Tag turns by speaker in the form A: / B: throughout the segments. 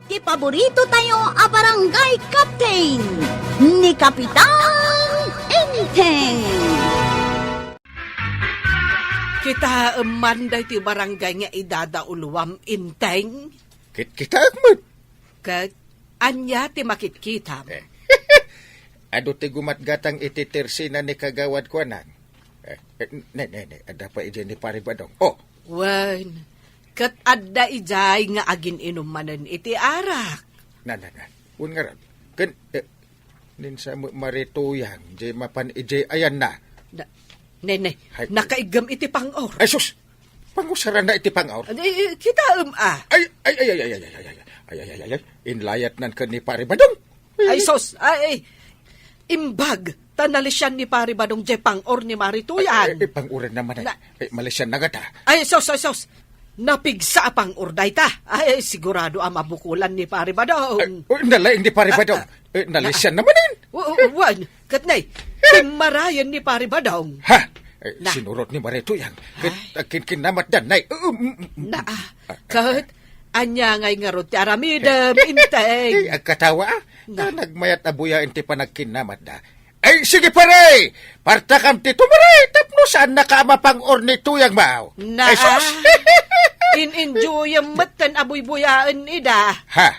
A: ti paborito tayo a barangay captain ni Kapitan Enteng.
B: Kita manday ti barangay nga idadauluwam inteng.
C: Kita agmat.
B: Kat anya ti makitkitam.
C: Ado ti gumatgatang ititirsi na ni kagawad ko nang. Ne, ada pa ije ni Paribadong. Oh,
B: Wen, kat adda ijay nga agin inumanen iti arak.
C: na. Un nga ron. Kan, ninsa mo marituyang, je mapan ije ayan na.
B: Nene,
C: Hay-
B: nakaigam iti pangor.
C: Ay, sus! Pangusaran na iti pangaur.
B: Kita
C: Ay. Inlayat nan ka ni Paribadong.
B: Ay sos, imbag, tanalisyan ni pari badong je pangor ni Marituyan.
C: Panguran naman
B: Na-
C: ay. Malaysian na gata.
B: Ay sos, napigsa pang urday ta. Ay, sigurado ang mabukulan ni pari badong.
C: Nalaing ni Paribadong. Malaysian naman din.
B: Wan, katnay, timarayan ni pari badong.
C: Ha?
B: Na.
C: Sinurot ni Maritoyang. Kinamat dan, nay.
B: Na, kat, anya ngay nga ro ti aramidem, inteng.
C: Katawa,
B: Na.
C: nagmayat abuya inti pa nagkinamat da. Ay, sige pare! Partakam ti tumare! Tapno saan nakamapang orni tuyang mao?
B: Na,
C: Ay, sus!
B: in-enjoy ang matan abuy-buyaan ida.
C: Ha?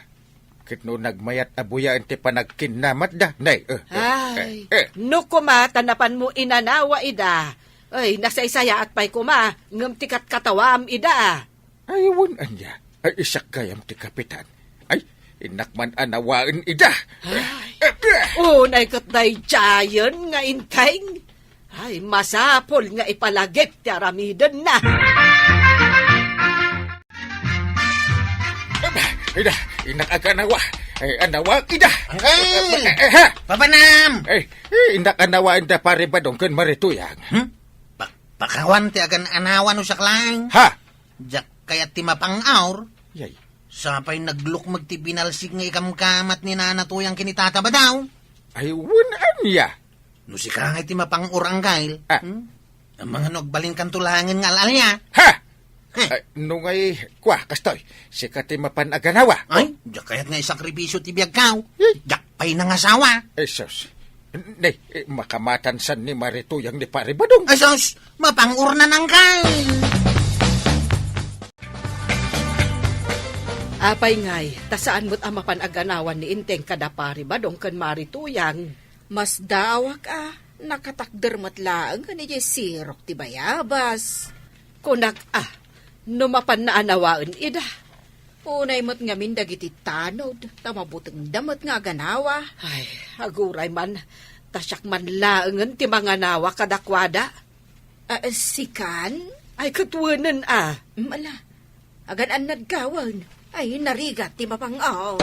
C: Kitno nagmayat abuya inti pa nagkinamat da, nay.
B: Ay, no kumatanapan mo inanawa ida. Ay, nasaysaya at pa'y kuma, ngam tikat katawam ida.
C: Aywan anya. Ay, isak kayam ti kapitan. Ay, inakman anawaan ida.
B: Unay katay giant nga inteng. Ay, masapol nga ipalagip ti aramidan na.
C: Ida, inakaganawa. Ay, anawa, ida.
D: Uncle!
C: Ha?
D: Papanam!
C: Ay, inakanawa inda pare ba dong kan marituyang?
D: Pakawan ti agan anawan usak lang.
C: Ha?
D: Jak kayat ti mapangaur.
C: Yay.
D: Sapay naglukmag ti binalsig nga ikamkamat ni nanatuyang kinitata ba daw?
C: Ay, anya.
D: No si kangay ti mapangur ang gail.
C: Ah.
D: Ang mga nagbalin kan tulangin nga alalya.
C: Ha? Ay, nung ay, kastoy, sikati mapanaganawa.
D: Ay, jak kayat nga isakripisyo ti biyagkaw. Jak pay nangasawa.
C: Ay, sus. Nay, makamatan ni marituyang ni pare ba dong?
D: Ay sos, mapangur na ng gail.
B: Apay ngay, tasaan mo't ang mapanaganawan ni inteng kadapari ba dong kan marituyang.
E: Mas dawak nakatakder matlaang ka ni sirok ti bayabas.
B: Kunak no mapan na anawaan ida.
E: Unay mo't ngamin dagiti tanod, tamabuteng damot nga ganawa.
B: Ay, aguray man, tasyak man laangan ti mga nawa kadakwada.
E: Sikan?
B: Ay, katwanan
E: Mala, agan an nagkawan. Ay, narigat ti mapangaw.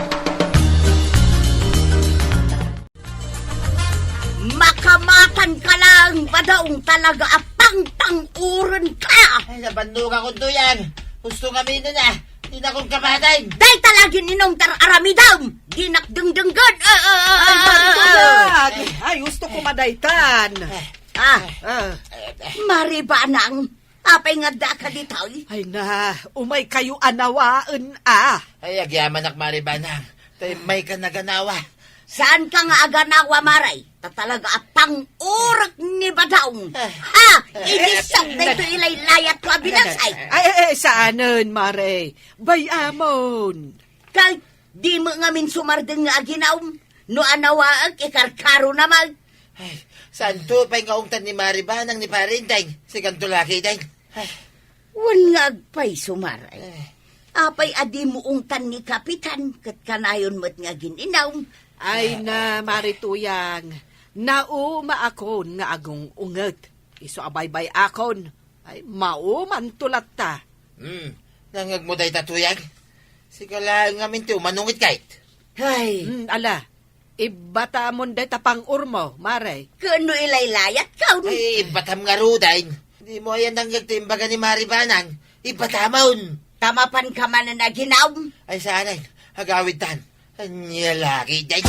A: Makamatan ka lang, badaong talaga apang-panguran ka.
D: Ay, nabandog ako tuyang. Gusto kami na na. Hindi na akong kamatay.
A: Dahil talagin ninong aramidam, ginakdengdenggan.
B: Ay, gusto ko madaytan.
A: Maribanang, apay nga da ka dito.
B: Ay na, umay kayo anawaan
D: Ay, agyaman ak maribanang. Tay may ka naganawa.
A: Saan ka nga aganawa, Maray? Talaga apang urak ni Badaong. Ha? Inisok na ito ilaylayat ko abinagsay.
B: Ay, saanan, Mare? Bayamon.
A: Kahit di mo nga min sumardeng nga aginaw, no anawaag ikarkaro naman.
D: Ay, saan to pa'y ngaungtan ni maribanang ni parinteng? Si kanto laki deng. Ay,
A: Wan nga agpay sumaray. Apay adi mo ungtan ni Kapitan, kat kanayon mo't nga gininaw.
B: Ay na, Marituyang, nauma akon nga agong unget. Iso abaybay akon. Ay, mauman tulat ta.
D: nangag mo day tatuyag. Sigala nga minti umanungit kahit.
A: Ay,
B: Ala, ibata mo day tapang urmo, Mare.
A: kano ilaylayat ka?
D: Ay, ibatam nga rudain. Di mo ayan nanggag timbaga ni maribanang. Ibatamon.
A: Tamapan ka man na naginaw.
D: Ay, sanay. Hagawid tan. Anya laki deng.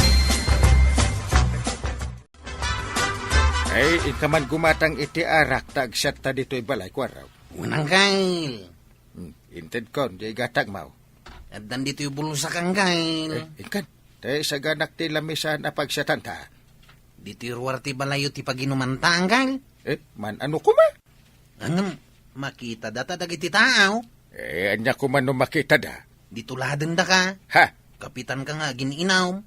C: Ay, ikaman gumatang iti arak, tagsat ta dito'y balay ko araw.
D: Unang kail.
C: Inted kon, di gatag mau.
F: At nandito yung bulsa kang gail.
C: Ikan, tayo sa ganak ti lamisan na pagsatanta.
F: Dito yung ruwar ti balayo ti paginumanta ang gail.
C: Man ano ko ma?
F: Angam, makita data dagiti tao.
C: Anya ko man no makita da.
F: Dito laden da ka.
C: Ha?
F: Kapitan ka nga, gininaw.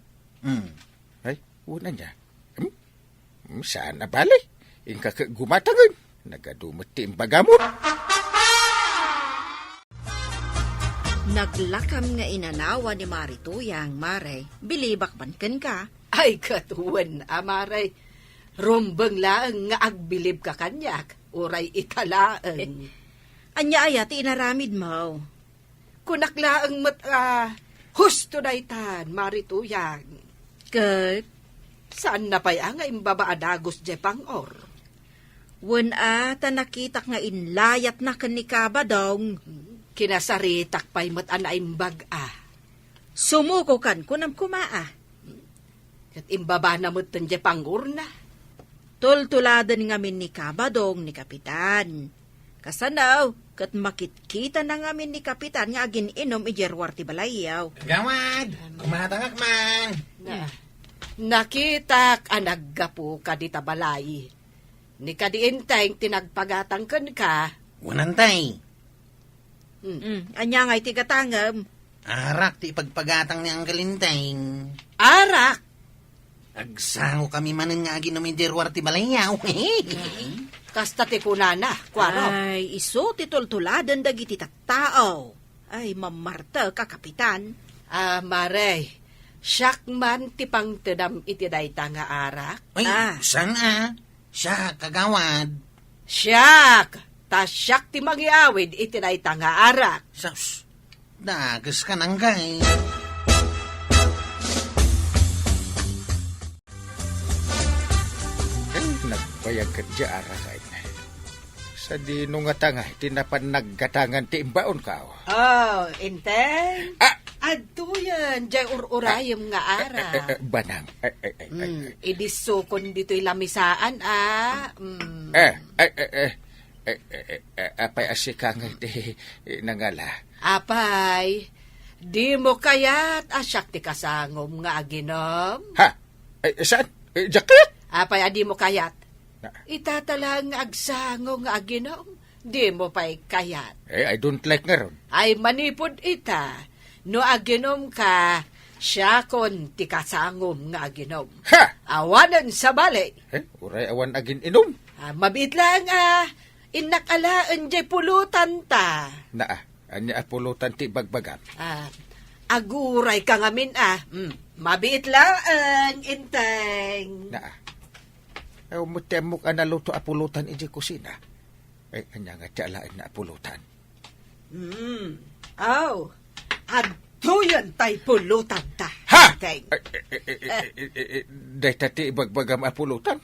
C: Ay, una niya. Saan na bali? Ingka gumatagan. Nagadumot ti imbagamot.
E: Naglakam nga inanawa ni Marituyang, Maray. Bilibak man ken ka.
B: Ay, katuwan, amaray. Rombang laang nga agbilib ka kanyak. Uray italaang.
E: Anya aya ti inaramid mo.
B: Kunaklaang husto na itan, Marituyang.
E: Kat,
B: Saan na pa'y nga imbabaadagos je pangor?
E: wen ta nakitak nga inlayat na kanikaba dong.
B: Kinasaritak pa'y matan imbag
E: Sumuko kan kunam kumaa.
B: At imbaba na mo je pangor na.
E: Tultuladan ngamin ni kabadong ni Kapitan. Kasanaw, kat makitkita na ngamin ni Kapitan nga agin inom ijerwar ti balayaw.
F: Gawad, kumatangak man.
B: Nakitak anaggapo ka di tabalay. Ni kadiinteng tinagpagatang ka.
F: Wanantay.
E: Anya nga'y tigatangam.
F: Arak ti pagpagatang ni ang galinteng.
B: Arak!
F: Agsango kami manin nga aginom ijerwar ti balayaw.
B: Kasta ti kunana, kwaro.
E: Ay, iso ti tultuladan dagiti tattao. Ay, mamarta ka, Kapitan.
B: Maray, siyak man ti pang tedam iti dayta nga arak.
F: Ay, saan Siya, kagawad.
B: Siyak! Ta siyak ti magiawid iti dayta nga arak.
F: Sus, dagas ka nang gay.
C: Nagbayag ka dya arakay. Sa di nung nga tanga, tinapan naggatangan ti imbaon ka.
B: Oh, inteng? Aduyan, jay ururayam nga arak.
C: Banang.
B: Idisukon dito'y lamisaan,
C: Apay asikang ti nangala.
B: Apay, di mo kaya't asyak ti kasangom nga aginom?
C: Ha? Saan? Jacket?
B: Apay, adi mo kayat.
C: Na.
B: Itatalang agsango nga aginom. Di mo pa'y kayat.
C: I don't like nga ron.
B: Ay manipod ita. No aginom ka, siya kon ti kasangom nga aginom.
C: Ha?
B: Awanan sa bali.
C: Uray awan agin inom.
B: Mabit lang inakalaan jay pulutan ta.
C: Anya apulutan ti bagbagam.
B: Aguray ka ngamin Mabit lang, inteng.
C: Umutemok naluto apulutan iji kusina. Anya nga tiyalaan na apulutan.
B: Aduyan tay pulutan ta.
C: Ha?
B: Inteng.
C: Day tati bagbagam apulutan.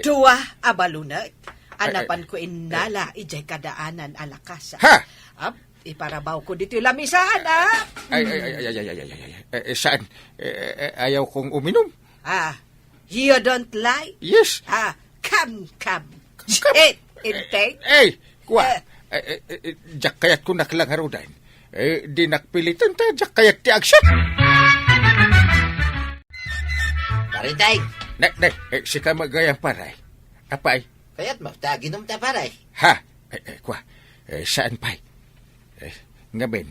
B: Dua abalunat. Anapan ko inala ijay kadaanan alakas.
C: Ha?
B: Iparabaw ko dito yung lamisaan,
C: Saan? Ayaw kong uminom.
B: You don't like?
C: Yes.
B: Come. Inteng.
C: Kuwa. Jak kayat ko naklangarudan. Di nakpilitan ta, jak kayat ti agsyan.
D: Maritay,
C: Sika magayang paray. Apay.
D: kaya't magtaginom ta paray.
C: Ha? Kuwa. Saan pay? Ngamin.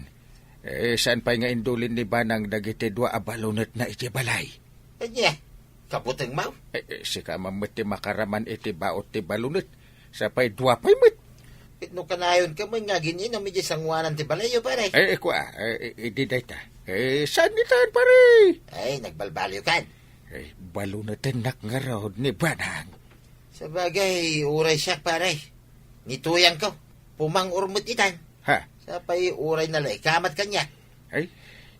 C: Saan pay nga indulin ni Banang dagiti dua abalunot na iti balay?
D: Anya, kaputang mau.
C: Sika mamuti makaraman iti baot ti balunot. Sa pay dua pay mut.
D: No kanayon ka man nga gininom iti sangwanan ti balayo paray.
C: Kuwa. Idi dayta. Saan nitaan paray?
D: Ay, nagbalbalyo kan.
C: Balunotin nakngarod ni Banang.
D: Sa bagay, uray siya paray. Nituyang ko, pumang urmut itan.
C: Ha?
D: Sa pay uray na lay, kamat kanya.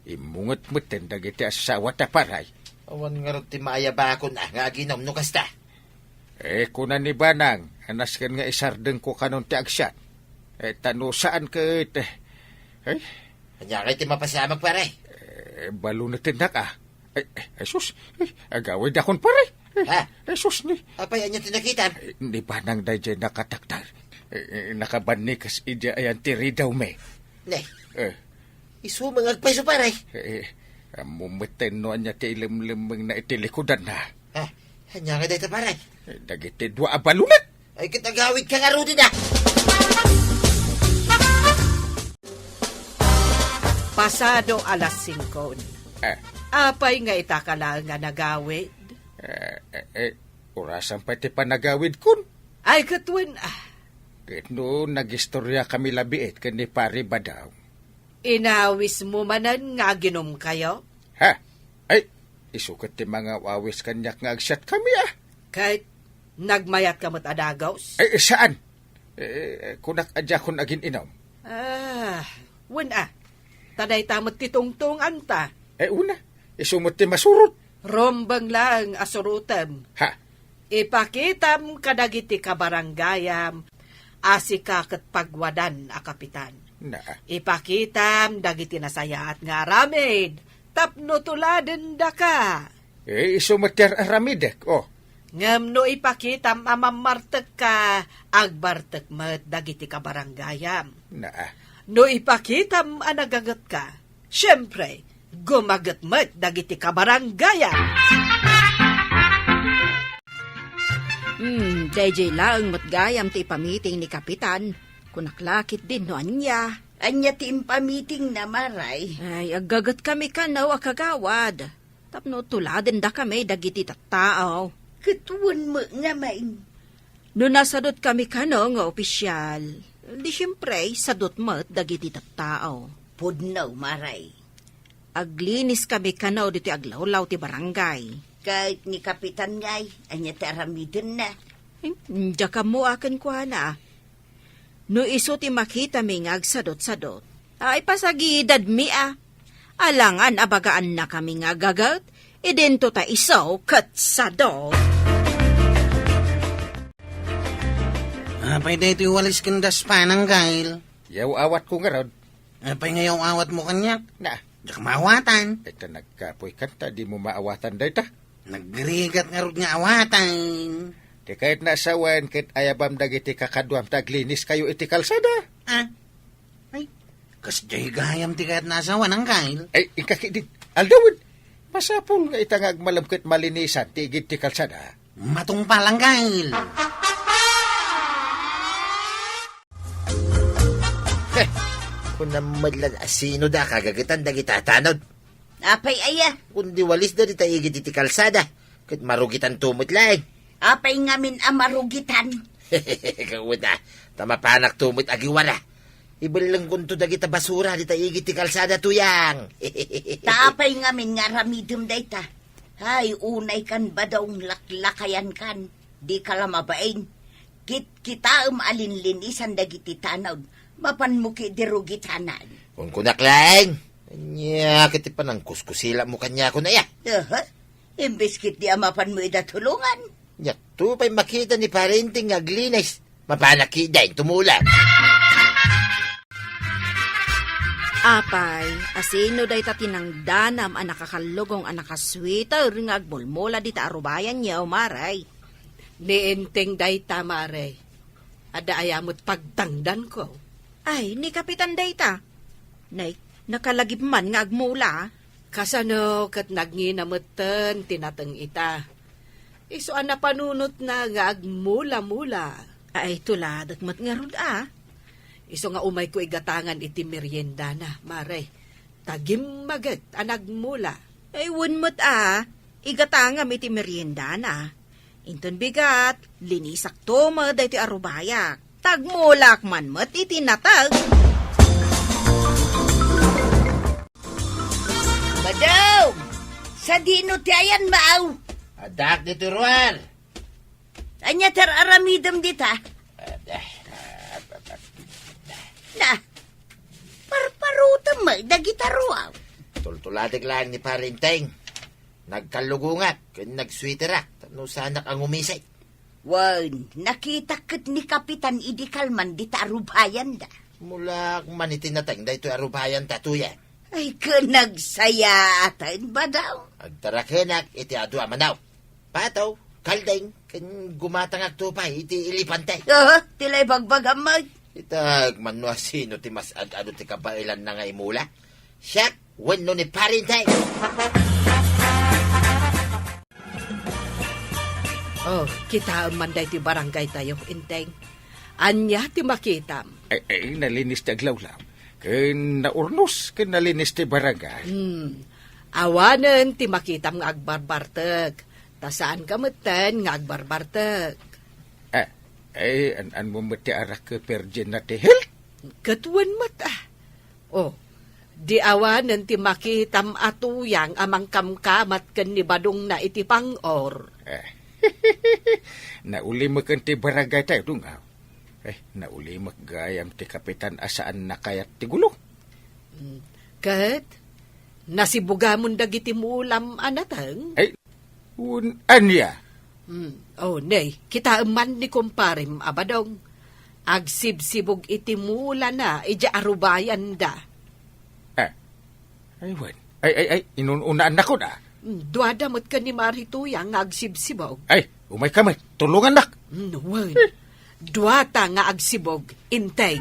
C: Imungot-mutin dagiti asawa ta paray.
D: Awan nga rin ti maayabakon nga ginom no kasta.
C: Kunan ni Banang, anas kan nga isardeng ko kanon ti agsyan. Tano saan ka
D: Kanya kayo ti mapasamag paray.
C: balunotin na ka. Jesus, agawid akon paray. Jesus ni.
D: Apay, anya tinakita?
C: Ni Banang dayjay nakataktar. Nakabanikas ija ayan tiri daw me.
D: Ne, Isumangag pa iso pare.
C: Mumiten no niya ti ilim-limang na itilikodan na.
D: Hanya nga dito pare.
C: Dagiti dua abalunat.
D: Ay kitagawid ka nga rudi na.
B: Pasado alas 5. Apay nga itakala nga nagawid.
C: Orasan pa ti panagawid kun.
B: Ay katwen,
C: No, nagistorya kami labiit kani pare Badaw.
B: inawis mo manan nga ginom kayo?
C: Ha? Ay, isukat ti mga wawis kanyak nga agsyat kami
B: Kahit nagmayat kamot adagaws?
C: Ay, saan? Kunak adya kun agin inom.
B: Taday tamot titungtung anta.
C: Una, isumot ti masurot.
B: Rombang lang asurutem.
C: Ha?
B: Ipakitam kadagiti kabarangayam, asikakat pagwadan a kapitan.
C: Na,
B: Ipakitam dagiti nasayaat nga aramid, tapno tuladen da ka.
C: isumot ti aramidek,
B: Ngam no ipakitam amamartek ka, agbartek met dagiti kabarangayam.
C: Na,
B: No ipakitam anagagat ka, syempre, gumagat met dagiti kabarangayam.
E: DJ lang matgayam ti pamiting ni Kapitan. Kunaklakit din no anya.
A: Anya ti impamiting na maray.
E: Ay, agagat kami kanaw akagawad. Tapno tuladen da kami dagiti tattao.
A: Katuan mo nga main.
E: No nasadot kami kano nga opisyal, di siyempre sadot mo't dagiti tattao.
A: Pudnaw maray.
E: Aglinis kami kano dito aglawlaw ti barangay.
A: Kahit ni Kapitan ngay, anya ti aramidin na.
E: Diya ka mo akin kwa na. No iso ti makita mi nga agsadot-sadot. Ay pasagidad mi Alangan abagaan na kami nga gagat. Idento ta iso kat sadot.
F: Apay dito walis kindas panang gail.
C: yaw awat ko nga rod.
F: Apay ngayon awat mo kanyak.
C: Na,
F: Diyak maawatan.
C: ito nagkapoy kanta, di mo maawatan dayta.
F: Nagrigat nga rod nga awatan.
C: Di kahit nasawan, kahit ayabam dagiti kakaduam taglinis kayo iti kalsada.
F: Ay, kasjay gayam ti kahit nasawan ang gail.
C: Ay, ikakidit, aldawid. Masapul nga itangag malamkit malinisan, tigid ti kalsada.
F: Matong palang gail.
D: Kung namadlan asino da kagagitan da gitatanod.
A: Apay aya.
D: Kundi walis da di taigit iti kalsada. Kat marugitan tumot lang.
A: Apay ngamin amarugitan.
D: Kawada, tamapanak tumot agiwala. Ibalang kunto da kita basura di taigit iti kalsada tuyang.
A: Taapay ngamin nga ramidum dayta. Hay, unay kan ba daw laklakayan kan? Di ka lamabain. Kita alinlinisan dagiti tanaw. Mapan mo ki dirugitanan.
D: Kung kunak lang. Anya, kiti pa ng kuskusila mo kanya ko na ya.
A: Imbis kit di amapan mo idatulungan.
D: Nya, tu pa'y makita ni parenting aglinis. Mapanakida yung tumula.
E: Apay, asino day tatinang danam ang nakakalugong ang nakasweater nga agmulmula di ta arubayan niya umaray.
B: Nienteng day tamare. Ada ayamot pagtangdan ko.
E: Ay, ni Kapitan Dayta. Nay, nakalagip man nga agmula.
B: Kasano kat nagnginamatan tinatang ita. Iso na panunot na nga agmula-mula.
E: Ay, tuladat mat nga rod
B: Iso nga umay ko igatangan iti merienda na, mare. Tagim magat anagmula.
E: Ay, wunmat igatangam iti merienda na. Inton bigat, linisak toma dahi ti arubayak. Tagmulak man mat iti natag.
A: Badaw! Sa dino ti ayan maaw.
D: Adak dito ruar.
A: Anya tar aramidam dita. Na, parparutam mo, dagitaruaw.
D: Tultuladig lang ni parenteng. Nagkalugungat, kan nagsweeterak. Tano sanak ang umisay.
A: Wan, nakita kat ni Kapitan Idikalman di tarubayan da.
D: Mula man itinatang da ito arubayan tatuyan.
A: Ay, kanagsayatan ba daw?
D: Agtarakenak iti adu amanaw. Pataw, kaldeng, kan gumatang agtupay iti ilipantay.
A: Tilay bagbagamay.
D: Itag manwa sino ti mas ado ti kabailan na nga imula. Siyak, wano ni parintay.
B: Oh, kita manday ti barangay tayo, inteng. Anya ti makitam.
C: Ay, nalinis ti aglawlaw. Ken naurnos, ken nalinis ti barangay.
B: Awanen ti makitam nga agbarbarteg. Ta saan ka meten nga agbarbarteg.
C: An mo mati arak ke perjen na ti health.
B: Katuan mata. Oh, di awanen ti makitam atuyang amang kamkamat ken ni badong na iti pangor.
C: Nauli mo ken ti barangay tayo dungaw. Nauli mo gayam ti kapitan asaan na kayat ti gulo.
B: Ket, nasibugamon dagiti mulam anateng?
C: Anya?
B: Oh, nay, kita man ni kumparim abadong. Agsibsibog iti mula na, ija arubayan da.
C: Aywan. Inununaan na ko na.
B: Duadamot ka ni Marituyang nga agsibsibog.
C: Umay ka tulungan nak.
B: Wen, duata nga agsibog, intay.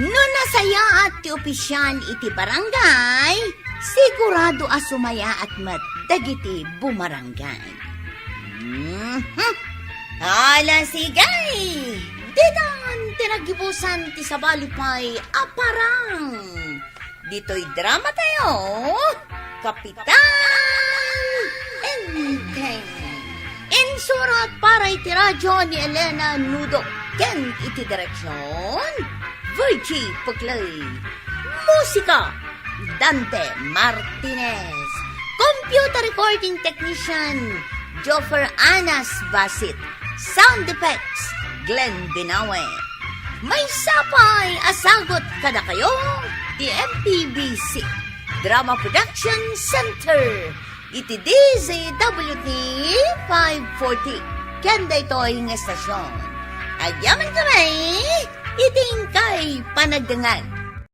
A: No nasaya at ti opisyal iti barangay, sigurado asumaya at mat dagiti bumarangay. Ala sigay! Didan tinagibusan ti sabalipay aparang. Dito'y drama tayo, Kapitan Enteng. Insurat para iti radyo ni Elena Nudo. Ken iti direksyon, Virgie Puglay. Musika, Dante Martinez. Computer recording technician, Joffer Anas Basit. Sound effects, Glenn Binawe. May sapay asagot kada kayo, MPBC Drama Production Center. Iti DZWT 540. Kanda ito ang estasyon. Agyaman kami, iting kay panagdangan.